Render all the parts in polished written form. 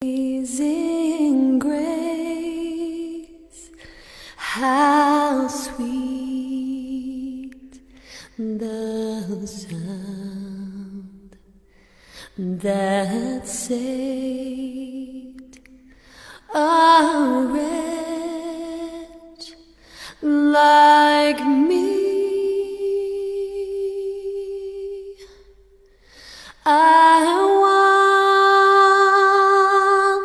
Amazing grace, how sweet the sound that saved a wretch like me. I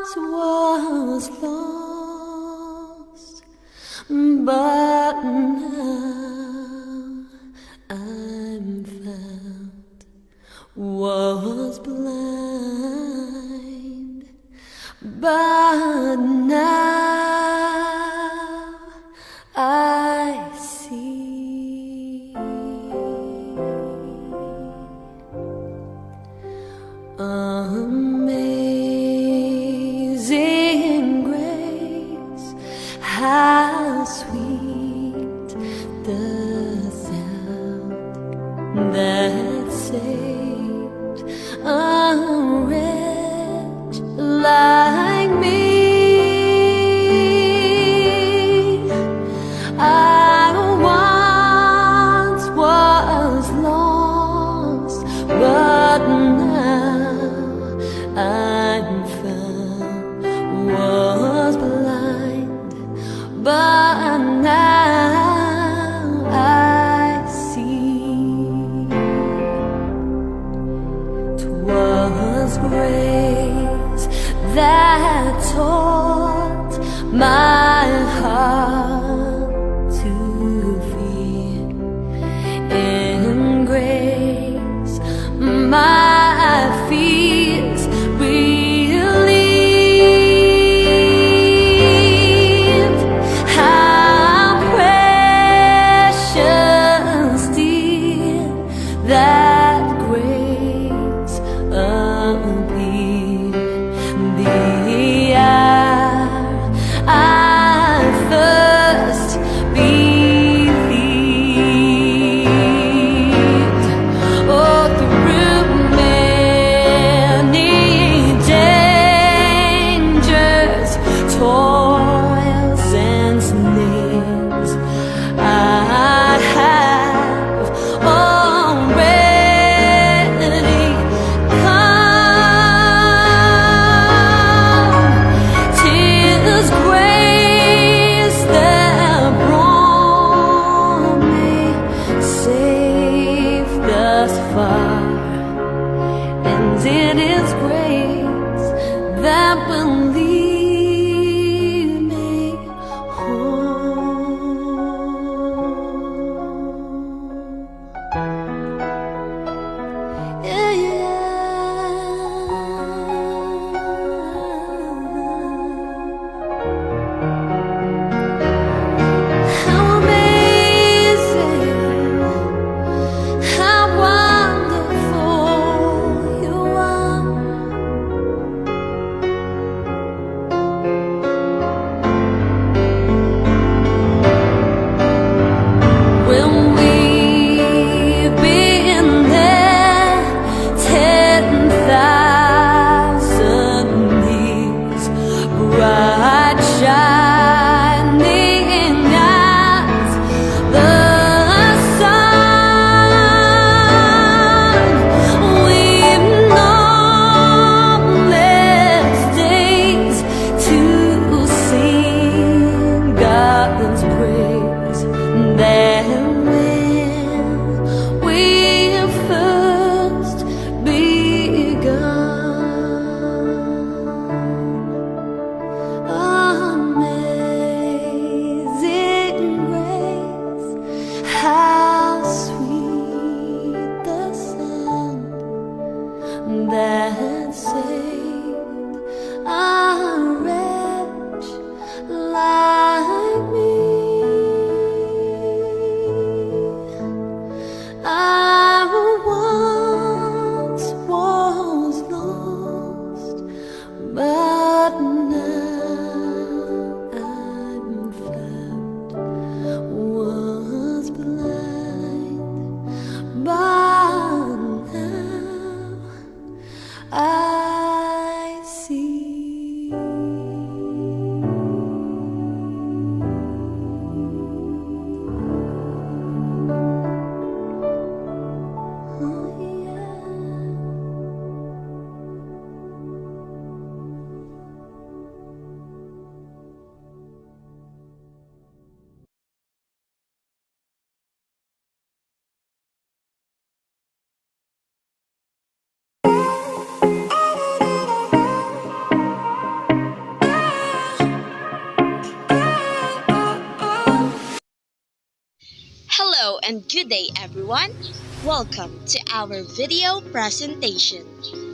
once was lost, but now I'm found. Was blind, but now I see. Amazing grace, how sweet the sound that saved a wretch like me. I once was lost, but now I'm found. Was blind, but now I see. 'Twas grace that taught my heart to fear. In grace my fears relieved. How precious dear that grace appeared. The hour I first believed. Oh, through many dangers, toils and snares, I have already come. 'Tis grace that brought me safe thus far, and it is grace that will lead me home. Yeah, how amazing, how wonderful you are. When we've been there 10,000 years, bright shining as the sun, we've known less days to sing God's praise than when we first begun. Amazing grace, how sweet the sound that saved a wretch like me. I once was lost, but now I'm found. Was blind, but now I and good day everyone. Welcome to our video presentation.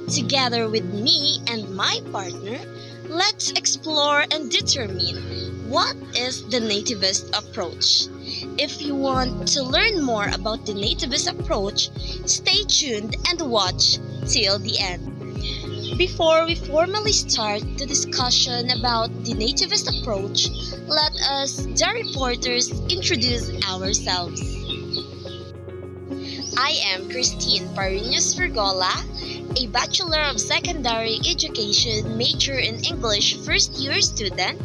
Together with me and my partner, let's explore and determine what is the Nativist Approach. If you want to learn more about the Nativist Approach, stay tuned and watch till the end. Before we formally start the discussion about the Nativist Approach, let us, the reporters, introduce ourselves. I am Kristine Pareñas Virgula, a Bachelor of Secondary Education major in English first-year student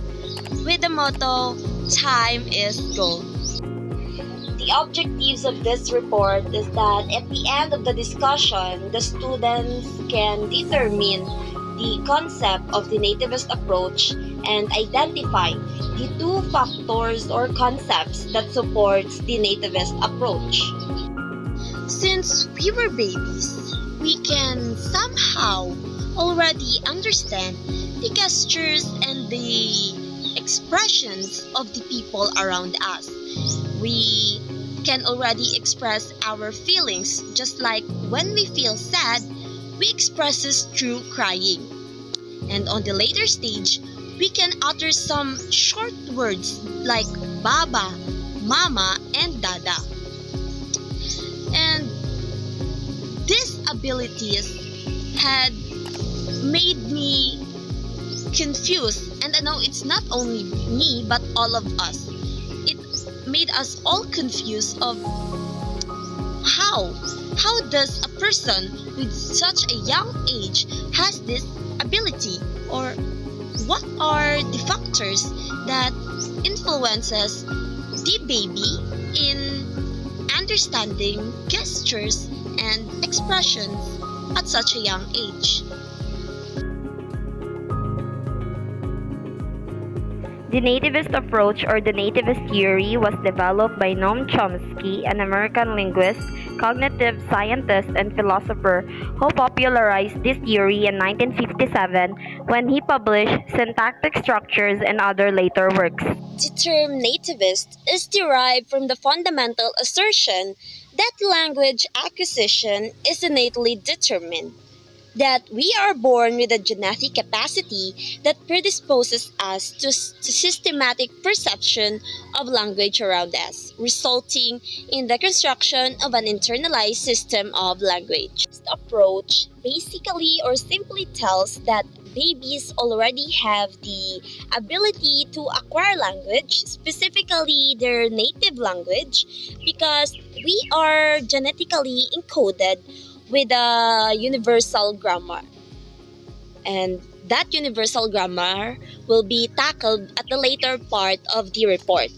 with the motto, Time is Gold. The objectives of this report is that at the end of the discussion, the students can determine the concept of the Nativist Approach and identify the two factors or concepts that supports the Nativist Approach. Since we were babies, we can somehow already understand the gestures and the expressions of the people around us. We can already express our feelings, just like when we feel sad, we express this through crying. And on the later stage, we can utter some short words like Baba, Mama, and Dada. And these abilities had made me confused, and I know it's not only me but all of us. Made us all confused of how does a person with such a young age has this ability, or what are the factors that influences the baby in understanding gestures and expressions at such a young age. The Nativist Approach, or the Nativist theory, was developed by Noam Chomsky, an American linguist, cognitive scientist, and philosopher who popularized this theory in 1957 when he published Syntactic Structures and other later works. The term nativist is derived from the fundamental assertion that language acquisition is innately determined, that we are born with a genetic capacity that predisposes us to systematic perception of language around us, resulting in the construction of an internalized system of language. This approach basically or simply tells that babies already have the ability to acquire language, specifically their native language, because we are genetically encoded with a universal grammar. And that universal grammar will be tackled at the later part of the report.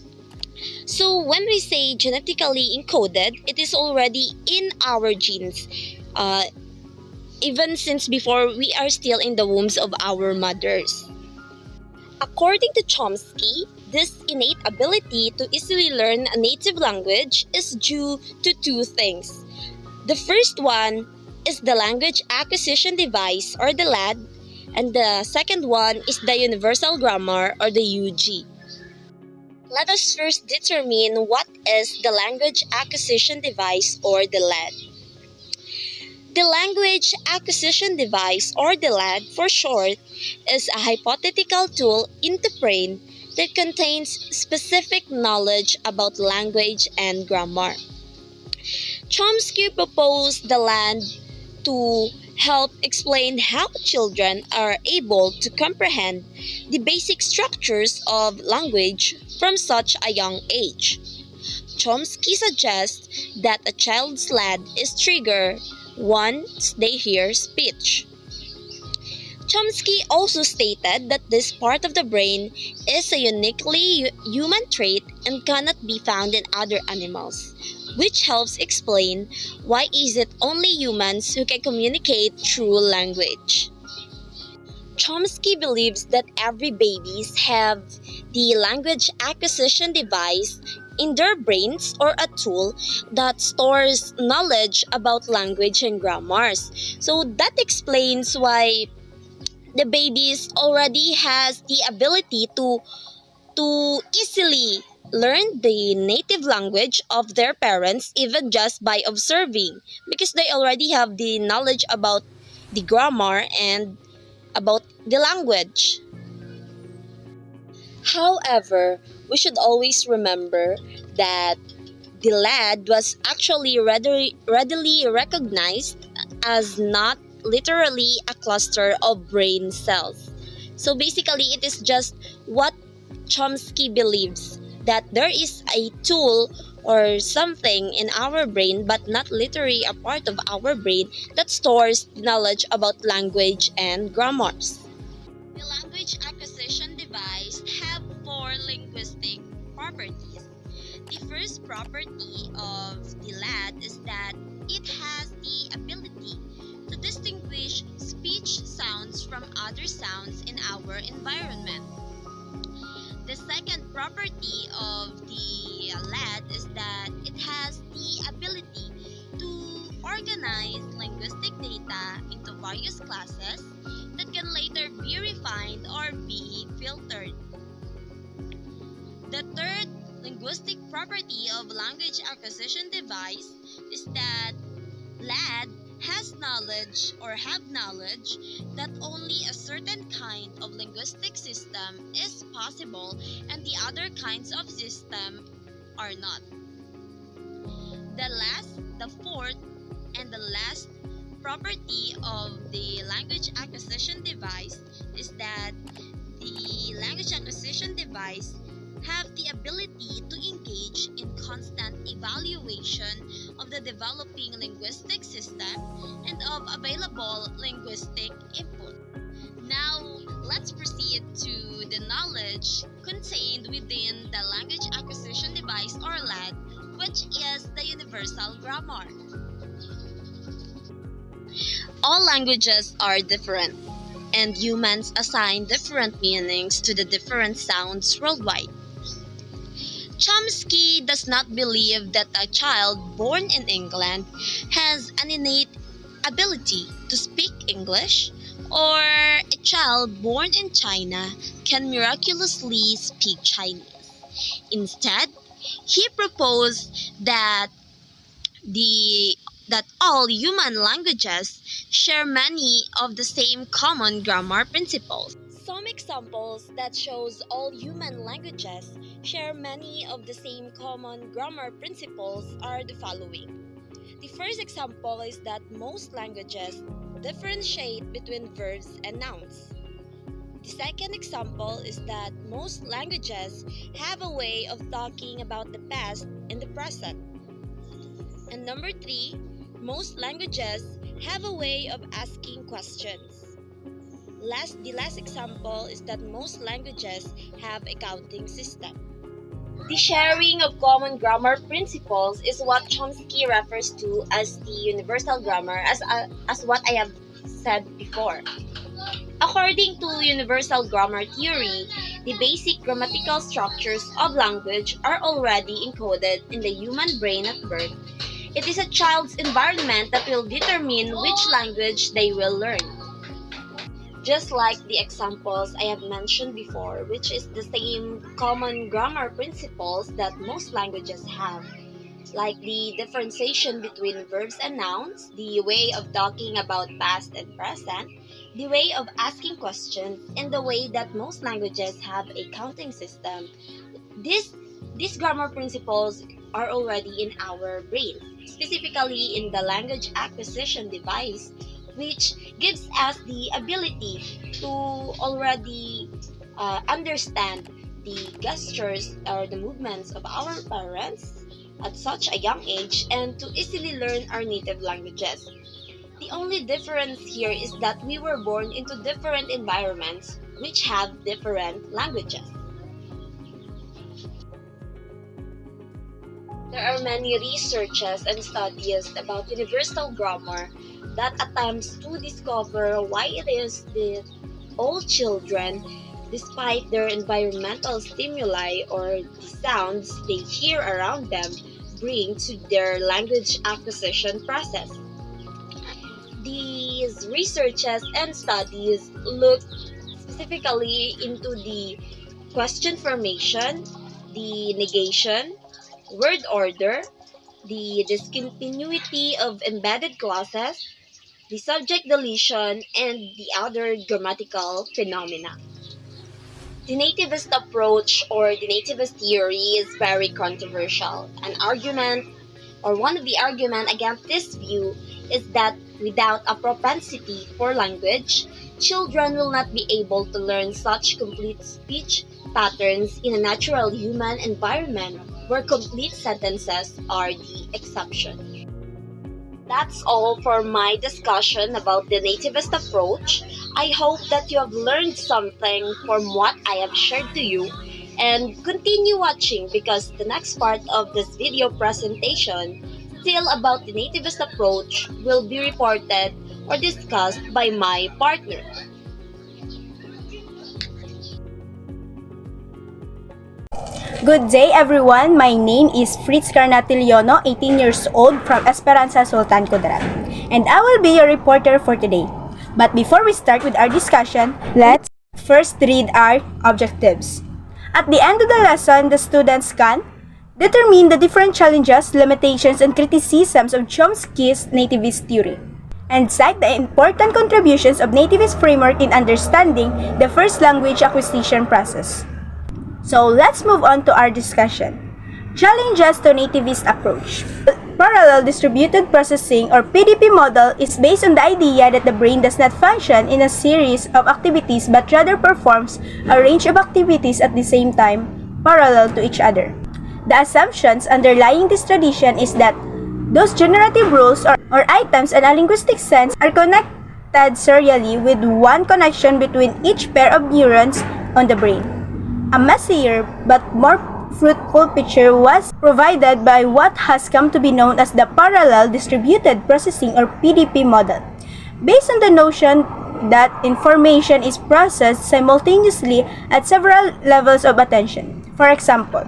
So when we say genetically encoded, it is already in our genes, even since before we are still in the wombs of our mothers. According to Chomsky, this innate ability to easily learn a native language is due to two things. The first one is the language acquisition device, or the LAD, and the second one is the universal grammar, or the UG. Let us first determine what is the language acquisition device, or the LAD. The language acquisition device, or the LAD for short, is a hypothetical tool in the brain that contains specific knowledge about language and grammar. Chomsky proposed the LAD to help explain how children are able to comprehend the basic structures of language from such a young age. Chomsky suggests that a child's LAD is triggered once they hear speech. Chomsky also stated that this part of the brain is a uniquely human trait and cannot be found in other animals, which helps explain why is it only humans who can communicate through language. Chomsky believes that every babies have the language acquisition device in their brains, or a tool that stores knowledge about language and grammars. So that explains why the babies already has the ability to easily learn the native language of their parents even just by observing because they already have the knowledge about the grammar and about the language. However, we should always remember that the lad was actually readily recognized as not literally a cluster of brain cells. So basically, it is just what Chomsky believes that there is a tool or something in our brain, but not literally a part of our brain, that stores knowledge about language and grammars. The language acquisition device have four linguistic properties. The first property of the LAD is that it has the ability to distinguish speech sounds from other sounds in our environment. The second property of the LAD is that it has the ability to organize linguistic data into various classes that can later be refined or be filtered. The third linguistic property of language acquisition device is that LAD has knowledge or have knowledge that only a certain kind of linguistic system is possible and the other kinds of system are not. The fourth and the last property of the language acquisition device is that the language acquisition device have the ability to engage in constant evaluation of the developing linguistic system and of available linguistic input. Now, let's proceed to the knowledge contained within the language acquisition device or LAD, which is the universal grammar. All languages are different, and humans assign different meanings to the different sounds worldwide. Chomsky does not believe that a child born in England has an innate ability to speak English, or a child born in China can miraculously speak Chinese. Instead, he proposed that all human languages share many of the same common grammar principles. Some examples that shows all human languages share many of the same common grammar principles are the following. The first example is that most languages differentiate between verbs and nouns. The second example is that most languages have a way of talking about the past and the present. And number 3, most languages have a way of asking questions. The last example is that most languages have a counting system. The sharing of common grammar principles is what Chomsky refers to as the universal grammar, as what I have said before. According to universal grammar theory, the basic grammatical structures of language are already encoded in the human brain at birth. It is a child's environment that will determine which language they will learn. Just like the examples I have mentioned before, which is the same common grammar principles that most languages have, like the differentiation between verbs and nouns, the way of talking about past and present, the way of asking questions, and the way that most languages have a counting system. These grammar principles are already in our brain, specifically in the language acquisition device, which gives us the ability to already understand the gestures or the movements of our parents at such a young age and to easily learn our native languages. The only difference here is that we were born into different environments which have different languages. There are many researches and studies about universal grammar that attempts to discover why it is that all children, despite their environmental stimuli or the sounds they hear around them, bring to their language acquisition process. These researches and studies look specifically into the question formation, the negation, word order, the discontinuity of embedded clauses, the subject deletion, and the other grammatical phenomena. The nativist approach or the nativist theory is very controversial. One of the arguments against this view is that without a propensity for language, children will not be able to learn such complete speech patterns in a natural human environment where complete sentences are the exception. That's all for my discussion about the nativist approach. I hope that you have learned something from what I have shared to you, and continue watching because the next part of this video presentation, still about the nativist approach, will be reported or discussed by my partner. Good day everyone, my name is Fritz Carnate Leono, 18 years old from Esperanza Sultan Kudarat, and I will be your reporter for today. But before we start with our discussion, let's first read our objectives. At the end of the lesson, the students can determine the different challenges, limitations, and criticisms of Chomsky's nativist theory, and cite the important contributions of nativist framework in understanding the first language acquisition process. So let's move on to our discussion. Challenges to nativist approach. Parallel distributed processing or PDP model is based on the idea that the brain does not function in a series of activities but rather performs a range of activities at the same time, parallel to each other. The assumptions underlying this tradition is that those generative rules or items in a linguistic sense are connected serially with one connection between each pair of neurons on the brain. A messier but more fruitful picture was provided by what has come to be known as the Parallel Distributed Processing or PDP model, based on the notion that information is processed simultaneously at several levels of attention. For example,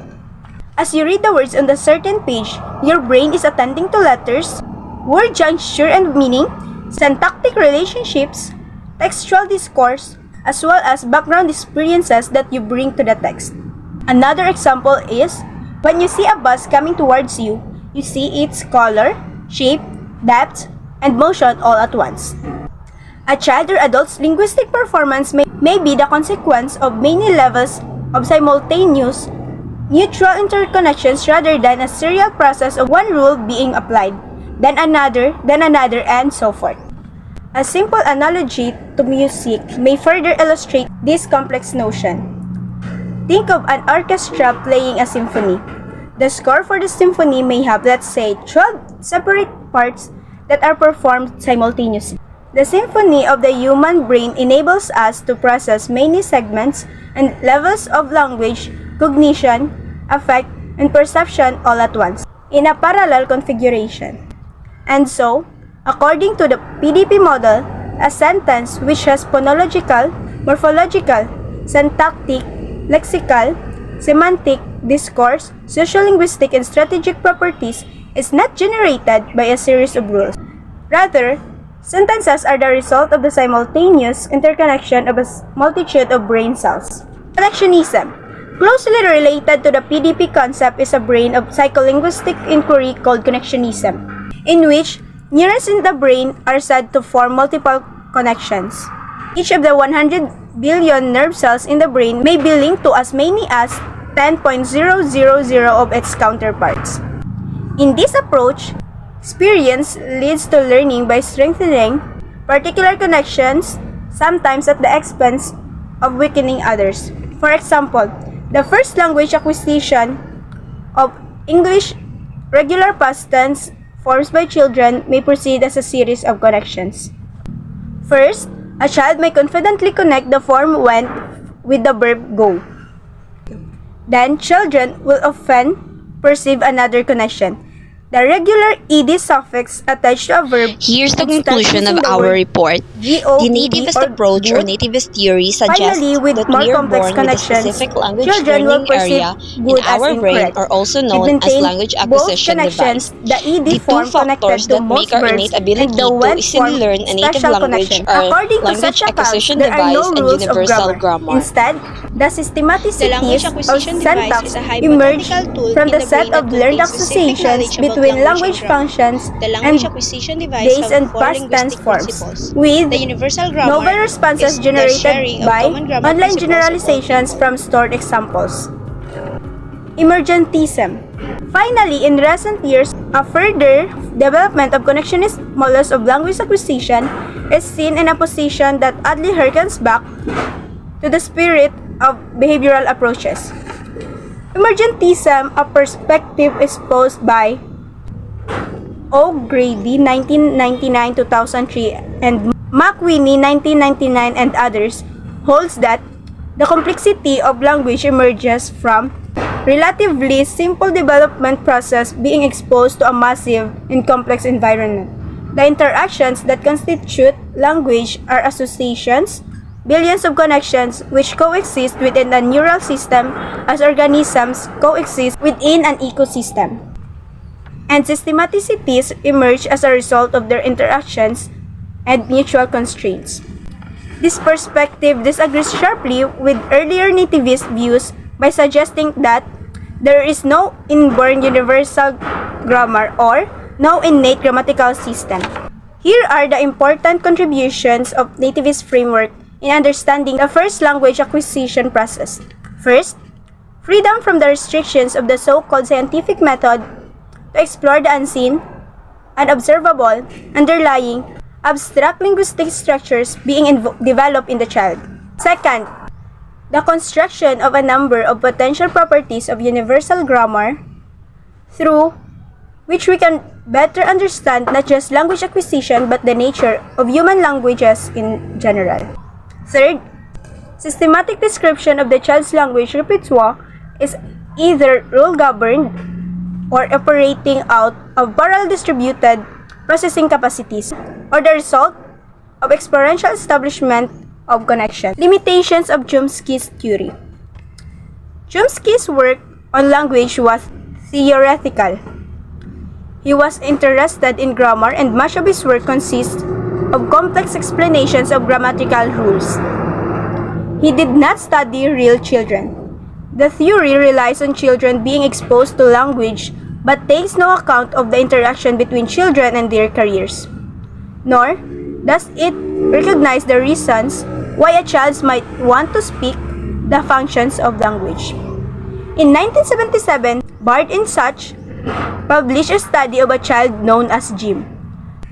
as you read the words on the certain page, your brain is attending to letters, word juncture and meaning, syntactic relationships, textual discourse, as well as background experiences that you bring to the text. Another example is, when you see a bus coming towards you, you see its color, shape, depth, and motion all at once. A child or adult's linguistic performance may be the consequence of many levels of simultaneous mutual interconnections rather than a serial process of one rule being applied, then another, and so forth. A simple analogy to music may further illustrate this complex notion. Think of an orchestra playing a symphony. The score for the symphony may have, let's say, 12 separate parts that are performed simultaneously. The symphony of the human brain enables us to process many segments and levels of language, cognition, affect, and perception all at once, in a parallel configuration. And so, according to the PDP model, a sentence which has phonological, morphological, syntactic, lexical, semantic, discourse, sociolinguistic, and strategic properties is not generated by a series of rules. Rather, sentences are the result of the simultaneous interconnection of a multitude of brain cells. Connectionism. Closely related to the PDP concept is a brain of psycholinguistic inquiry called connectionism, in which neurons in the brain are said to form multiple connections. Each of the 100 billion nerve cells in the brain may be linked to as many as 10.000 of its counterparts. In this approach, experience leads to learning by strengthening particular connections, sometimes at the expense of weakening others. For example, the first language acquisition of English regular past tense forms by children may proceed as a series of connections. First, a child may confidently connect the form went with the verb go. Then, children will often perceive another connection. The regular ed suffix attached to a verb. Here's the conclusion of our report. The nativist approach or nativist theory suggests with that more we are complex born with a specific language children will learning area in our brain, or also known as language acquisition device. The two factors that make our innate ability to easily learn a native language are language acquisition device and universal grammar. Instead, The systematicies of acquisition syntax device is a emerge hypothetical tool from in the the set brain of that learned contains specific associations knowledge about between language language and grammar. functions The language and acquisition device base have and four past tense linguistic forms, principles. with The universal grammar novel responses is the generated sharing of by common grammar online principles of all generalizations people. from stored examples. Emergentism. Finally, in recent years, a further development of connectionist models of language acquisition is seen in a position that oddly harkens back to the spirit of behavioral approaches. Emergentism, a perspective exposed by O'Grady 1999-2003 and McWhinney 1999 and others, holds that the complexity of language emerges from relatively simple development process being exposed to a massive and complex environment. The interactions that constitute language are associations, billions of connections which coexist within a neural system as organisms coexist within an ecosystem. And systematicities emerge as a result of their interactions and mutual constraints. This perspective disagrees sharply with earlier nativist views by suggesting that there is no inborn universal grammar or no innate grammatical system. Here are the important contributions of nativist framework in understanding the first language acquisition process. First, freedom from the restrictions of the so-called scientific method to explore the unseen, unobservable, underlying, abstract linguistic structures being developed in the child. Second, the construction of a number of potential properties of universal grammar through which we can better understand not just language acquisition but the nature of human languages in general. Third, systematic description of the child's language repertoire is either rule-governed or operating out of parallel distributed processing capacities, or the result of experiential establishment of connection. Limitations of Chomsky's theory. Chomsky's work on language was theoretical. He was interested in grammar and much of his work consists of complex explanations of grammatical rules. He did not study real children. The theory relies on children being exposed to language but takes no account of the interaction between children and their careers. Nor does it recognize the reasons why a child might want to speak the functions of language. In 1977, Bard and Such published a study of a child known as Jim,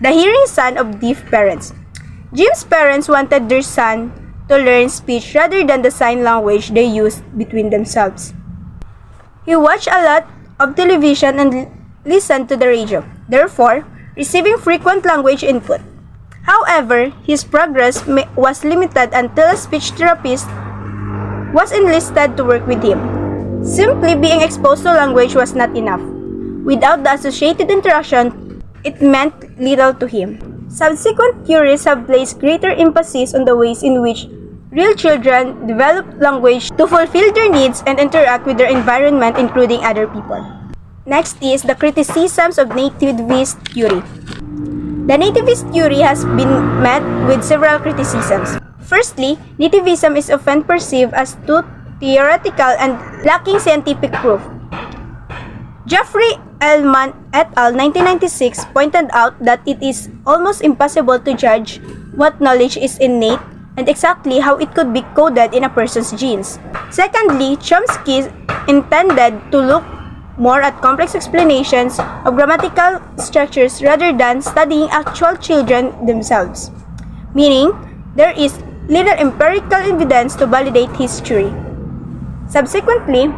the hearing son of deaf parents. Jim's parents wanted their son to learn speech rather than the sign language they used between themselves. He watched a lot of television and listened to the radio, therefore receiving frequent language input. However, his progress was limited until a speech therapist was enlisted to work with him. Simply being exposed to language was not enough. Without the associated interaction, it meant little to him. Subsequent theories have placed greater emphasis on the ways in which real children develop language to fulfill their needs and interact with their environment, including other people. Next is the criticisms of nativist theory. The nativist theory has been met with several criticisms. Firstly, nativism is often perceived as too theoretical and lacking scientific proof. Jeffrey Ellman et al. 1996 pointed out that it is almost impossible to judge what knowledge is innate and exactly how it could be coded in a person's genes. Secondly, Chomsky intended to look more at complex explanations of grammatical structures rather than studying actual children themselves, meaning there is little empirical evidence to validate his theory. Subsequently,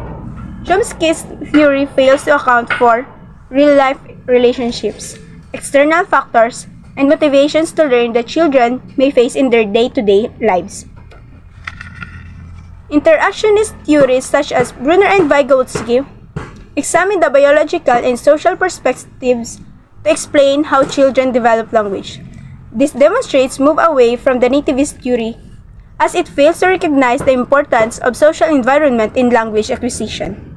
Chomsky's theory fails to account for real-life relationships, external factors, and motivations to learn that children may face in their day-to-day lives. Interactionist theories such as Brunner and Vygotsky examine the biological and social perspectives to explain how children develop language. This demonstrates move away from the nativist theory as it fails to recognize the importance of social environment in language acquisition.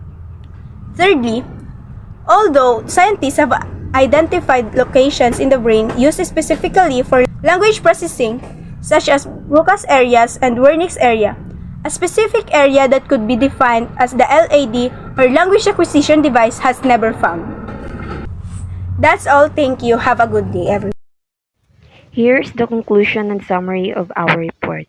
Thirdly, although scientists have identified locations in the brain used specifically for language processing, such as Broca's areas and Wernicke's area, A specific area that could be defined as the LAD or language acquisition device has never found. That's all. Thank you. Have a good day, everyone. Here's the conclusion and summary of our report.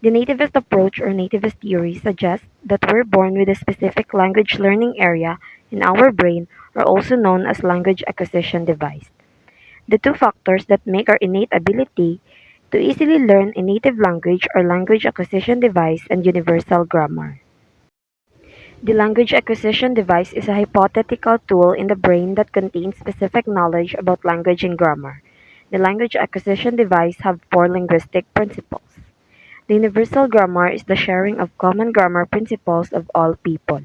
The nativist approach or nativist theory suggests that we're born with a specific language learning area in our brain, or also known as language acquisition device. The two factors that make our innate ability to easily learn a native language are language acquisition device and universal grammar. The language acquisition device is a hypothetical tool in the brain that contains specific knowledge about language and grammar. The language acquisition device have four linguistic principles. The universal grammar is the sharing of common grammar principles of all people.